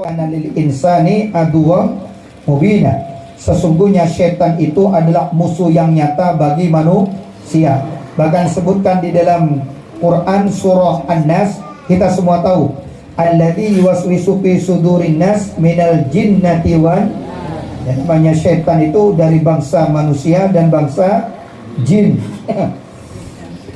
kana lil insani aduwwan mubina. Sesungguhnya setan itu adalah musuh yang nyata bagi manusia. Bahkan sebutkan di dalam Quran surah An-Nas, kita semua tahu, alladzi yuwaswisu fi sudurin nas minal jinnati wan. Namanya setan itu dari bangsa manusia dan bangsa jin.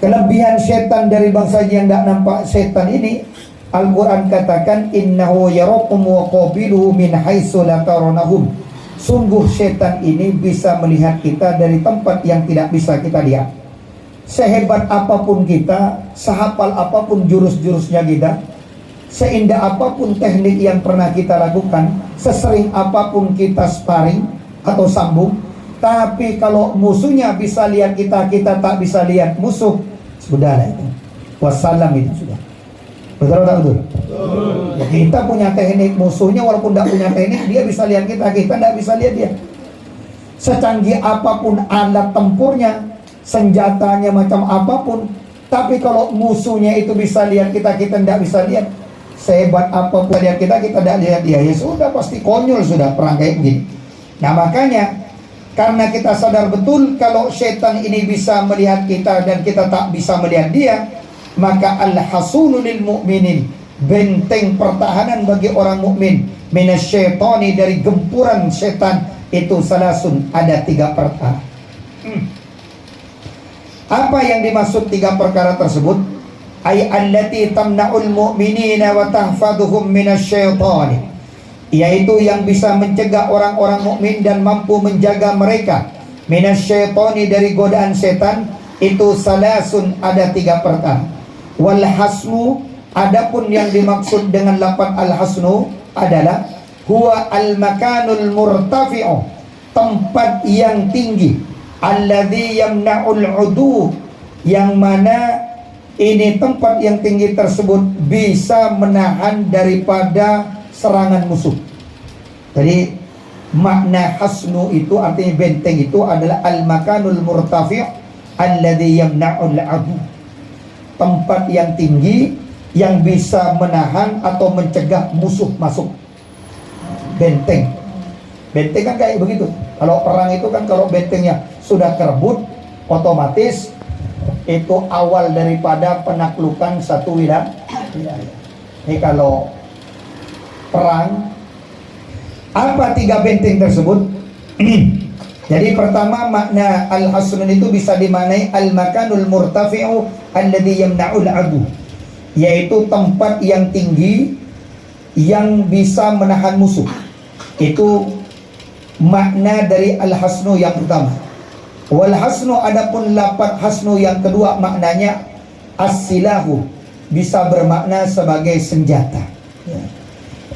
Kelebihan setan dari bangsa jin yang tidak nampak setan ini, Al-Quran katakan innahu yarakum wa qabiluhu min haitsu la tarawunahum. Sungguh setan ini bisa melihat kita dari tempat yang tidak bisa kita lihat. Sehebat apapun kita, sehafal apapun jurus-jurusnya kita, seindah apapun teknik yang pernah kita lakukan, sesering apapun kita sparring atau sambung, tapi kalau musuhnya bisa lihat kita, kita tak bisa lihat musuh, sudahlah itu. Wassalam itu sudah. Betul atau betul? Ya, kita punya teknik, musuhnya walaupun tidak punya teknik, dia bisa lihat kita, kita tidak bisa lihat dia. Secanggih apapun alat tempurnya, senjatanya macam apapun, tapi kalau musuhnya itu bisa lihat kita, kita tidak bisa lihat. Sehebat apapun lihat kita, kita tidak lihat dia, ya sudah pasti konyol sudah perang kayak gini. Nah makanya, karena kita sadar betul kalau setan ini bisa melihat kita dan kita tak bisa melihat dia, maka al-hasunu lil mu'minin, benteng pertahanan bagi orang mukmin, minasyaitani, dari gempuran setan, itu salasun, ada 3 perkara. Apa yang dimaksud 3 perkara tersebut? Ay allati tamna'ul mu'minina wa tahfaduhum minasyaitani, yaitu yang bisa mencegah orang-orang mukmin dan mampu menjaga mereka minasyaitani, dari godaan setan, itu salasun, ada 3 perkara. Wal hasnu, adapun yang dimaksud dengan lafaz al hasnu adalah huwa al makanul murtafi'u, tempat yang tinggi, alladzi yamna'ul udu, yang mana ini tempat yang tinggi tersebut bisa menahan daripada serangan musuh. Jadi makna hasnu itu artinya benteng itu adalah al makanul murtafi' alladzi yamna'ul adu, tempat yang tinggi yang bisa menahan atau mencegah musuh masuk. Benteng, benteng kan kayak begitu. Kalau perang itu kan kalau bentengnya sudah kerebut, otomatis itu awal daripada penaklukan satu wilayah. Ini kalau perang, apa 3 benteng tersebut? Jadi pertama, makna al-hasnun itu bisa dimaknai al-makanul murtafi'u alladhi yamna'ul adu, yaitu tempat yang tinggi yang bisa menahan musuh. Itu makna dari al-hasnu yang pertama. Wal hasnu, adapun lafaz hasnu yang kedua, maknanya as-silahu, bisa bermakna sebagai senjata.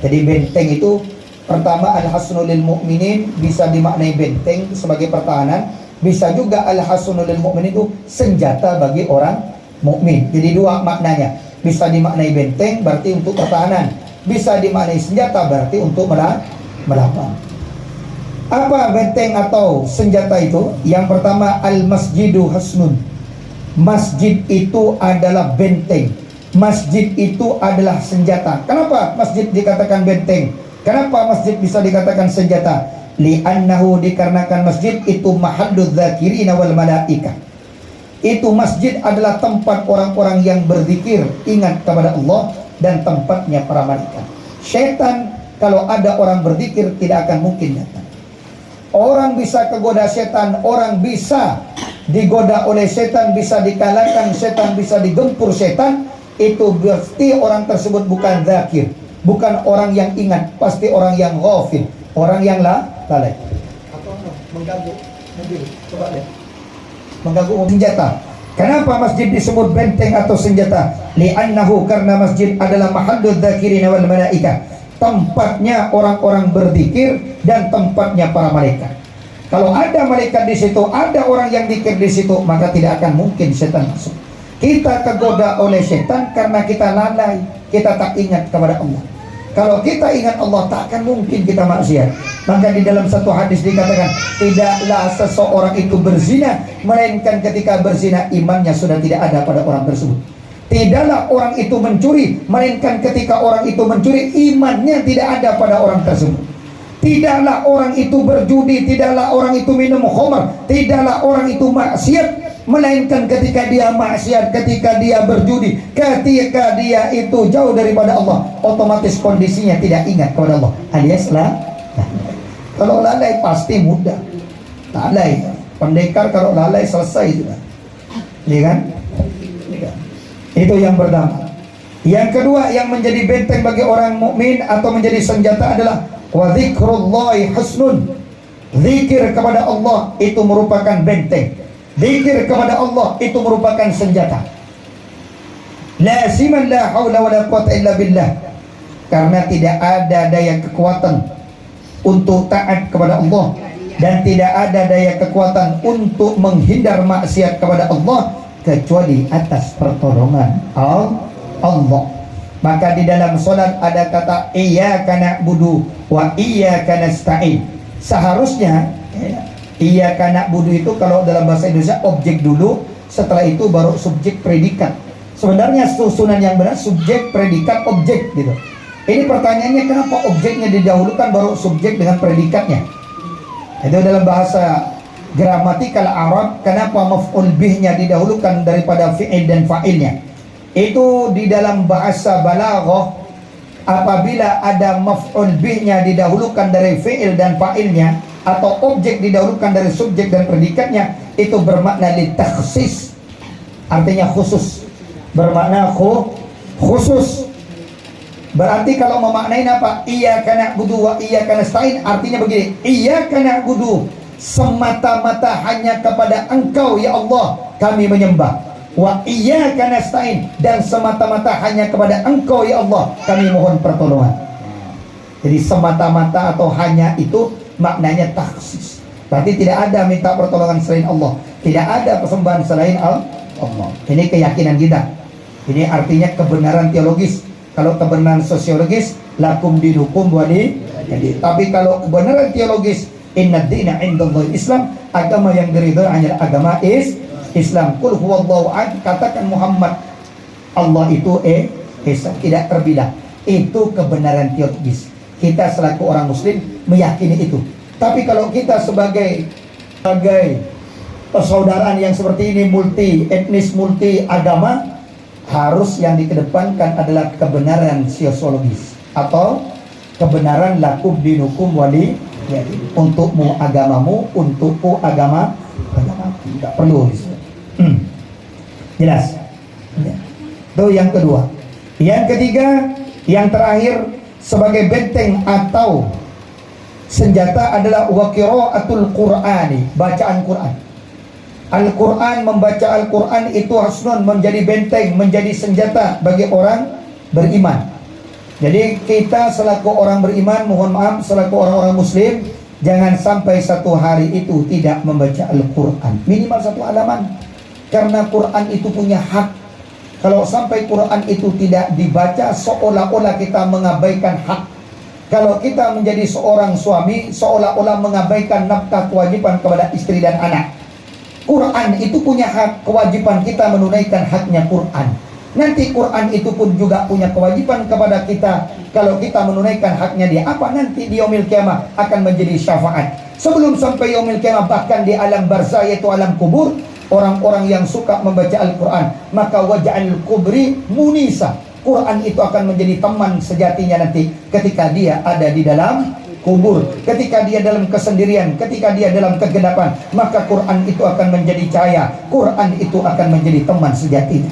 Jadi benteng itu pertama al-hasnu lil mu'minin bisa dimaknai benteng sebagai pertahanan, bisa juga al-hasnu lil mu'minin itu senjata bagi orang mukmin. Jadi 2 maknanya, bisa dimaknai benteng berarti untuk pertahanan, bisa dimaknai senjata berarti untuk melawan. Apa benteng atau senjata itu? Yang pertama, al-masjidu hasnun, masjid itu adalah benteng, masjid itu adalah senjata. Kenapa masjid dikatakan benteng? Kenapa masjid bisa dikatakan senjata? Li'annahu, dikarenakan masjid itu mahalludz dzakirina wal malaikah. Itu masjid adalah tempat orang-orang yang berzikir, ingat kepada Allah, dan tempatnya para malaikat. Setan kalau ada orang berzikir tidak akan mungkin datang. Orang bisa kegoda setan, orang bisa digoda oleh setan, bisa dikalahkan setan, bisa digempur setan. Itu berarti orang tersebut bukan zakir, bukan orang yang ingat, pasti orang yang ghafil, orang yang lalai. Atau mengganggu, coba lihat, mengganggu senjata. Kenapa masjid disebut benteng atau senjata? Li'annahu, karena masjid adalah mahalludz dzakirina wal malaikah, tempatnya orang-orang berzikir dan tempatnya para malaikat. Kalau ada malaikat di situ, ada orang yang zikir di situ, maka tidak akan mungkin setan masuk. Kita tergoda oleh setan karena kita lalai, kita tak ingat kepada Allah. Kalau kita ingat Allah, tak akan mungkin kita maksiat. Maka di dalam satu hadis dikatakan, tidaklah seseorang itu berzina, melainkan ketika berzina imannya sudah tidak ada pada orang tersebut. Tidaklah orang itu mencuri, melainkan ketika orang itu mencuri, imannya tidak ada pada orang tersebut. Tidaklah orang itu berjudi, tidaklah orang itu minum khamar, tidaklah orang itu maksiat, melainkan ketika dia maksiat, ketika dia berjudi, ketika dia itu jauh daripada Allah, otomatis kondisinya tidak ingat kepada Allah, alias lah. Kalau lalai pasti mudah. Lalai, pendekar kalau lalai selesai sudah, ya kan? Itu yang pertama. Yang kedua yang menjadi benteng bagi orang mukmin atau menjadi senjata adalah wa dzikrullahi husnun. Zikir kepada Allah itu merupakan benteng. Zikir kepada Allah itu merupakan senjata. Laziman la haula wala quwata illa billah. Karena tidak ada daya kekuatan untuk taat kepada Allah dan tidak ada daya kekuatan untuk menghindar maksiat kepada Allah kecuali atas pertolongan Allah. Maka di dalam solat ada kata iyyaka na'budu wa iyyaka nasta'in. Seharusnya iyyaka na'budu itu kalau dalam bahasa Indonesia objek dulu, setelah itu baru subjek predikat. Sebenarnya susunan yang benar subjek predikat objek gitu. Ini pertanyaannya, kenapa objeknya didahulukan baru subjek dengan predikatnya? Itu dalam bahasa gramatikal Arab, kenapa maf'ul bihnya didahulukan daripada fi'il dan fa'ilnya. Itu di dalam bahasa balaghah, apabila ada maf'ul bihnya didahulukan dari fi'il dan fa'ilnya, atau objek didahulukan dari subjek dan predikatnya, itu bermakna litakhsis, artinya khusus, bermakna khusus. Berarti kalau memaknai apa? Iyyaka na'budu wa iyyaka nasta'in, artinya begini, iyyaka na'budu, semata-mata hanya kepada Engkau ya Allah kami menyembah, wa iyyaka nasta'in, dan semata-mata hanya kepada Engkau ya Allah kami mohon pertolongan. Jadi semata-mata atau hanya itu maknanya takhsis. Berarti tidak ada minta pertolongan selain Allah, tidak ada persembahan selain Allah. Ini keyakinan kita. Ini artinya kebenaran teologis. Kalau kebenaran sosiologis, lakum dinukum wali. Jadi, tapi kalau kebenaran teologis, inna dina indallahi Islam, agama yang diridhoi hanya agama Islam. Qul huwallahu ahad, katakan Muhammad, Allah itu Esa, tidak terbelah. Itu kebenaran teologis. Kita selaku orang muslim meyakini itu. Tapi kalau kita sebagai persaudaraan yang seperti ini, multi etnis, multi agama, harus yang dikedepankan adalah kebenaran sosiologis atau kebenaran lakum dinukum wali. Ya, untukmu agamamu, untukku agamamu. Tidak perlu. Jelas. Ya. Itu yang kedua. Yang ketiga, yang terakhir sebagai benteng atau senjata adalah wa qiraatul Qur'ani, bacaan Quran. Al-Quran, membaca Al-Quran itu hasnun, menjadi benteng, menjadi senjata bagi orang beriman. Jadi kita selaku orang beriman, mohon maaf, selaku orang-orang muslim, jangan sampai satu hari itu tidak membaca Al-Quran, minimal satu halaman. Karena Quran itu punya hak. Kalau sampai Quran itu tidak dibaca, seolah-olah kita mengabaikan hak. Kalau kita menjadi seorang suami, seolah-olah mengabaikan nafkah kewajiban kepada istri dan anak. Quran itu punya hak, kewajiban kita menunaikan haknya Quran. Nanti Quran itu pun juga punya kewajiban kepada kita. Kalau kita menunaikan haknya dia, apa nanti di yaumil kiamah akan menjadi syafaat. Sebelum sampai yaumil kiamah, bahkan di alam barzah yaitu alam kubur, orang-orang yang suka membaca Al-Quran, maka waja'al kubri munisa, Quran itu akan menjadi teman sejatinya nanti ketika dia ada di dalam kubur, ketika dia dalam kesendirian, ketika dia dalam kegelapan, maka Quran itu akan menjadi cahaya, Quran itu akan menjadi teman sejatinya.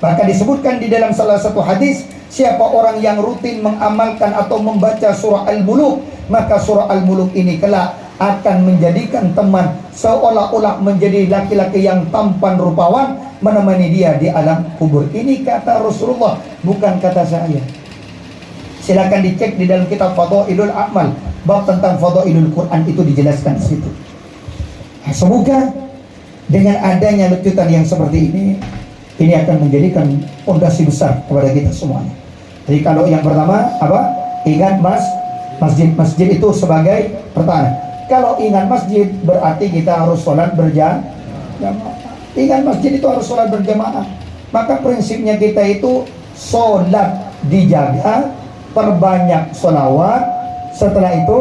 Maka disebutkan di dalam salah satu hadis, siapa orang yang rutin mengamalkan atau membaca surah Al-Muluk, maka surah Al-Muluk ini kelak akan menjadikan teman, seolah-olah menjadi laki-laki yang tampan rupawan, menemani dia di alam kubur. Ini kata Rasulullah, bukan kata saya. Silakan dicek di dalam kitab Fadhailul A'mal, bab tentang Fadhailul Quran itu dijelaskan di situ. Semoga dengan adanya letusan yang seperti ini akan menjadikan fondasi besar kepada kita semuanya. Jadi kalau yang pertama apa? Ingat masjid itu sebagai pertahanan. Kalau ingat masjid berarti kita harus sholat berjamaah. Ingat masjid itu harus sholat berjamaah. Maka prinsipnya kita itu sholat dijaga, perbanyak sholawat, setelah itu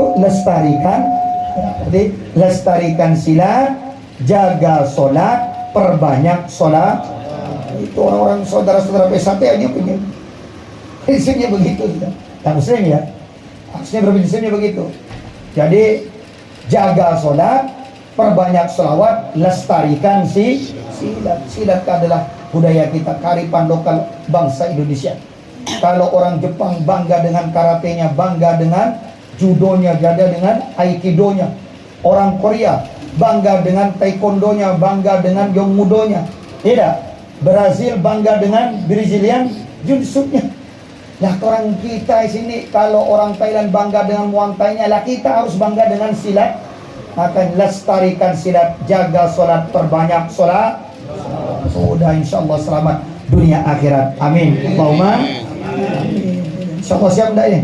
lestarikan silat, jaga sholat, perbanyak sholat. Itu orang-orang saudara-saudara P1 aja punya prinsipnya begitu. Tak muslim ya, harusnya berprinsipnya begitu. Jadi jaga sholat, perbanyak sholawat, lestarikan silat. Silat adalah budaya kita, kearifan lokal bangsa Indonesia. Kalau orang Jepang bangga dengan karatenya, bangga dengan judonya, bangga dengan aikidonya. Orang Korea bangga dengan taekwondonya, bangga dengan yongmudonya. Tidak. Brazil bangga dengan Brazilian jiu-jitsunya. Nah, orang kita di sini, kalau orang Thailand bangga dengan Muay Thai-nya, lah kita harus bangga dengan silat. Akan lestarikan silat, jaga sholat, perbanyak sholat. Sudah insyaallah selamat dunia akhirat. Amin. Allahumma insyaallah. Siap enggak ini?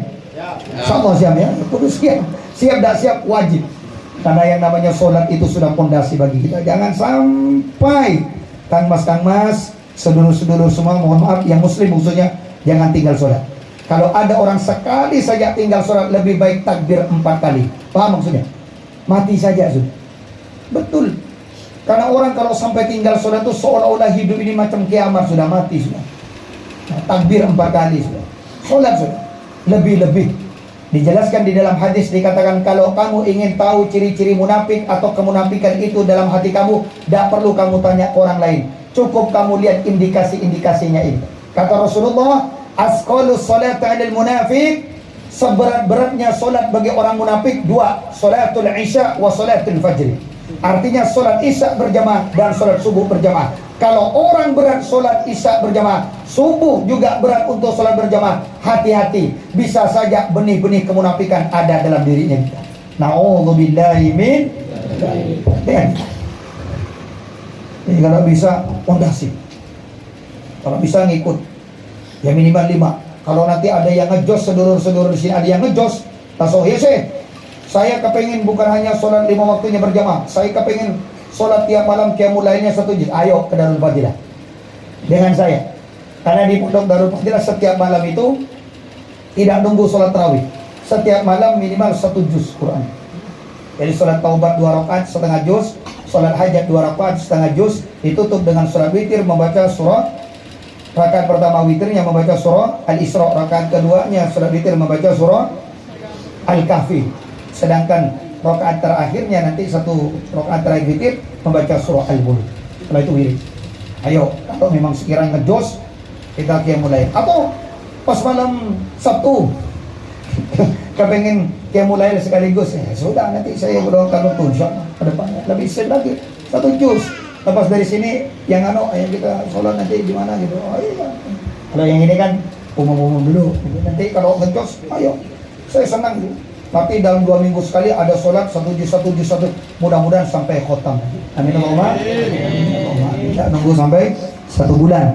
Insyaallah siap ya. Kudus siap. Siap enggak siap wajib. Karena yang namanya sholat itu sudah pondasi bagi kita. Jangan sampai Kang Mas, sedulur-sedulur semua, mohon maaf, yang muslim khususnya, jangan tinggal sholat. Kalau ada orang sekali saja tinggal sholat, lebih baik takbir 4 kali. Paham maksudnya? Mati saja sudah. Betul. Karena orang kalau sampai tinggal sholat itu seolah-olah hidup ini macam kiamat, sudah mati sudah. Nah, takbir 4 kali sudah. Sholat sudah. Lebih-lebih. Dijelaskan di dalam hadis, dikatakan kalau kamu ingin tahu ciri-ciri munafik atau kemunafikan itu dalam hati kamu, tidak perlu kamu tanya orang lain. Cukup kamu lihat indikasi-indikasinya ini. Kata Rasulullah, asqalus salati 'alal munafiq, seberat-beratnya solat bagi orang munafik 2, salatul isya wa salatul fajr. Artinya solat isya berjamaah dan solat subuh berjamaah. Kalau orang berat solat isya berjamaah, subuh juga berat untuk solat berjamaah, hati-hati, bisa saja benih-benih kemunafikan ada dalam dirinya kita. Na'udzubillahi min. Jadi kalau bisa pondasi, kalau bisa ngikut, ya minimal 5. Kalau nanti ada yang ngejos, sedulur-sedulur di sini ada yang ngejos, langsung ya saya kepengen bukan hanya sholat 5 waktunya berjamaah, saya kepengen sholat tiap malam qiyamul lailnya 1 juz. Ayo ke Darul Fadilah dengan saya. Karena di Pondok Darul Fadilah setiap malam itu tidak nunggu sholat tarawih, setiap malam minimal 1 juz Quran. Jadi sholat taubat 2 rakaat setengah juz, sholat hajat 2 rakaat setengah juz, ditutup dengan sholat witir membaca surah. Rakaat pertama witirnya membaca surah Al-Isra, rakaat keduanya sholat witir membaca surah Al-Kahfi. Sedangkan rakaat terakhirnya nanti 1 rakaat terakhir witir membaca surah Al-Mulk. Setelah itu wirid. Ayo, kalau memang sekiranya ngejos, kita qiyamul lail. Atau pas malam Sabtu kepengen qiyamul lail sekaligus, ya sudah, nanti saya berdoakan untuk insyaallah ke depannya lebih sering lagi 1 juz. Lepas dari sini yang ayo kita sholat nanti di mana gitu. Oh iya. Kalau yang ini kan umum-umum dulu. Nanti kalau ngejos, ayo. Saya senang gitu. Tapi dalam 2 minggu sekali ada sholat 1 juz. Mudah-mudahan sampai khotam. Amin Allahumma. Tidak nunggu sampai 1 bulan.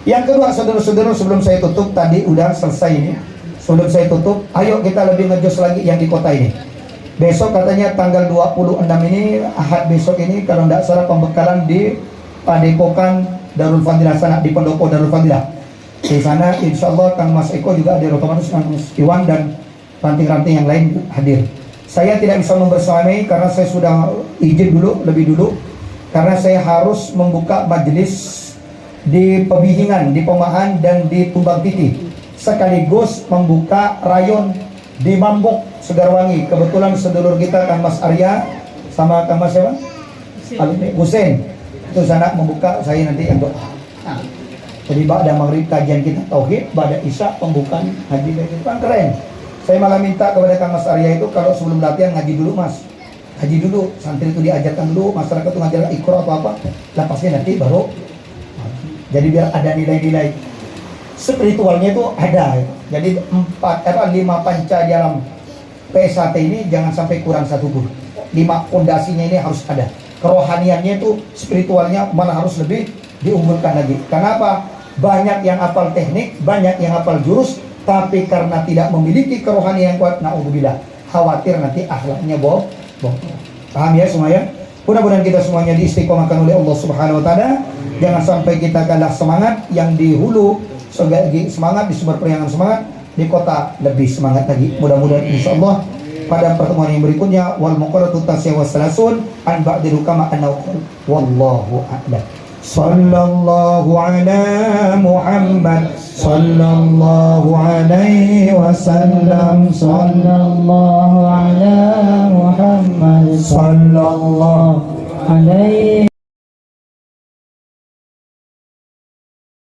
Yang kedua, saudara-saudara, sebelum saya tutup, tadi udah selesai ini. Sebelum saya tutup, ayo kita lebih ngejos lagi yang di kota ini. Besok katanya tanggal 26 ini, Ahad besok ini, kalau tidak salah pembekalan di Padepokan Darul Fadilah sana, di Pendopo Darul Fadilah. Di sana insya Allah Kang Mas Eko juga hadir, otomatis Kang Mas Iwan dan ranting-ranting yang lain hadir. Saya tidak bisa membersamai karena saya sudah izin dulu, lebih dulu. Karena saya harus membuka majelis di Pebihingan, di Pemahan dan di Tumbang Titi. Sekaligus membuka rayon di Mambok, Segarwangi. Kebetulan sedulur kita Kang Mas Arya sama Kang Mas siapa? Husein. Itu sana membuka, saya nanti yang doa. Nah, jadi ba'da maghrib kajian kita tauhid, ba'da isya pembukaan haji itu kan keren. Saya malah minta kepada Kang Mas Arya itu kalau sebelum latihan ngaji dulu Mas. Haji dulu, santri itu diajarkan dulu, masyarakat itu ngajarkan Iqra atau apa. Lapasnya nanti baru. Jadi biar ada nilai-nilai spiritualnya itu ada. Jadi 5 panca dalam PSAT ini jangan sampai kurang 1 pun. 5 fondasinya ini harus ada. Kerohaniannya itu, spiritualnya malah harus lebih diunggulkan lagi. Kenapa? Banyak yang hafal teknik, banyak yang hafal jurus, tapi karena tidak memiliki kerohanian yang kuat, naudzubillah, khawatir nanti akhlaknya bocor. Paham ya semuanya? Mudah-mudahan kita semuanya diistiqomahkan oleh Allah Subhanahu wa taala. Jangan sampai kita kalah semangat yang di hulu, semangat di sumber periangan semangat, di kota lebih semangat lagi. Mudah-mudahan insyaallah pada pertemuan yang berikutnya wal muqarratu tasya wa salasun an ba'dil kama annahu wallahu a'lam. Sallallahu ala Muhammad sallallahu alaihi wasallam. Sallallahu ala Muhammad sallallahu alaihi